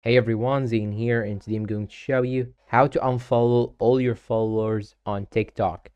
Hey everyone, Zane here, and today I'm going to show you how to unfollow all your followers on TikTok.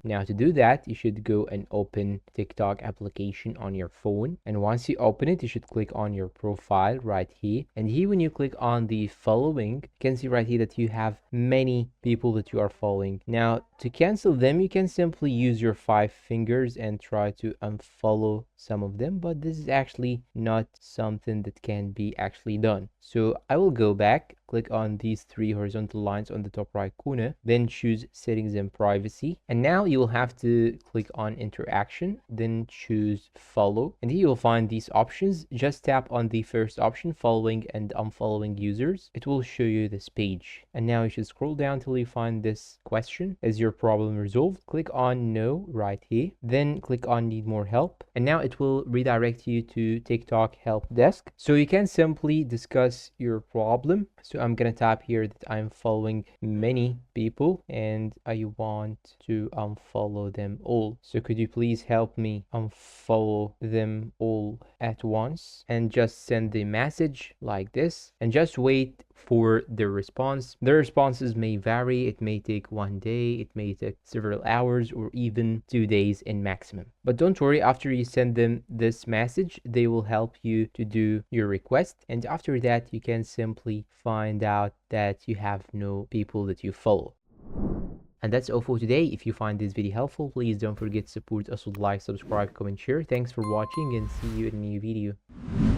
Now to do that, you should go and open TikTok application on your phone. And once you open it, you should click on your profile right here. And here when you click on the following, you can see right here that you have many people that you are following. Now to cancel them, you can simply use your 5 fingers and try to unfollow some of them, but this is actually not something that can be actually done. So I will go back, click on these 3 horizontal lines on the top right corner, then choose settings and privacy. And now you will have to click on interaction, then choose follow. And here you'll find these options. Just tap on the first option, following and unfollowing users. It will show you this page. And now you should scroll down till you find this question. Is your problem resolved? Click on no right here. Then click on need more help. And now it will redirect you to TikTok help desk. So you can simply discuss your problem. So I'm gonna tap here that I'm following many people and I want to unfollow them all. So could you please help me unfollow them all at once, and just send the message like this and just wait for the response. The responses may vary. It may take 1 day, it may take several hours, or even 2 days in maximum. But don't worry, after you send them this message, they will help you to do your request. And after that, you can simply find out that you have no people that you follow. And that's all for today. If you find this video helpful, please don't forget to support us with like, subscribe, comment, share. Thanks for watching, and see you in a new video.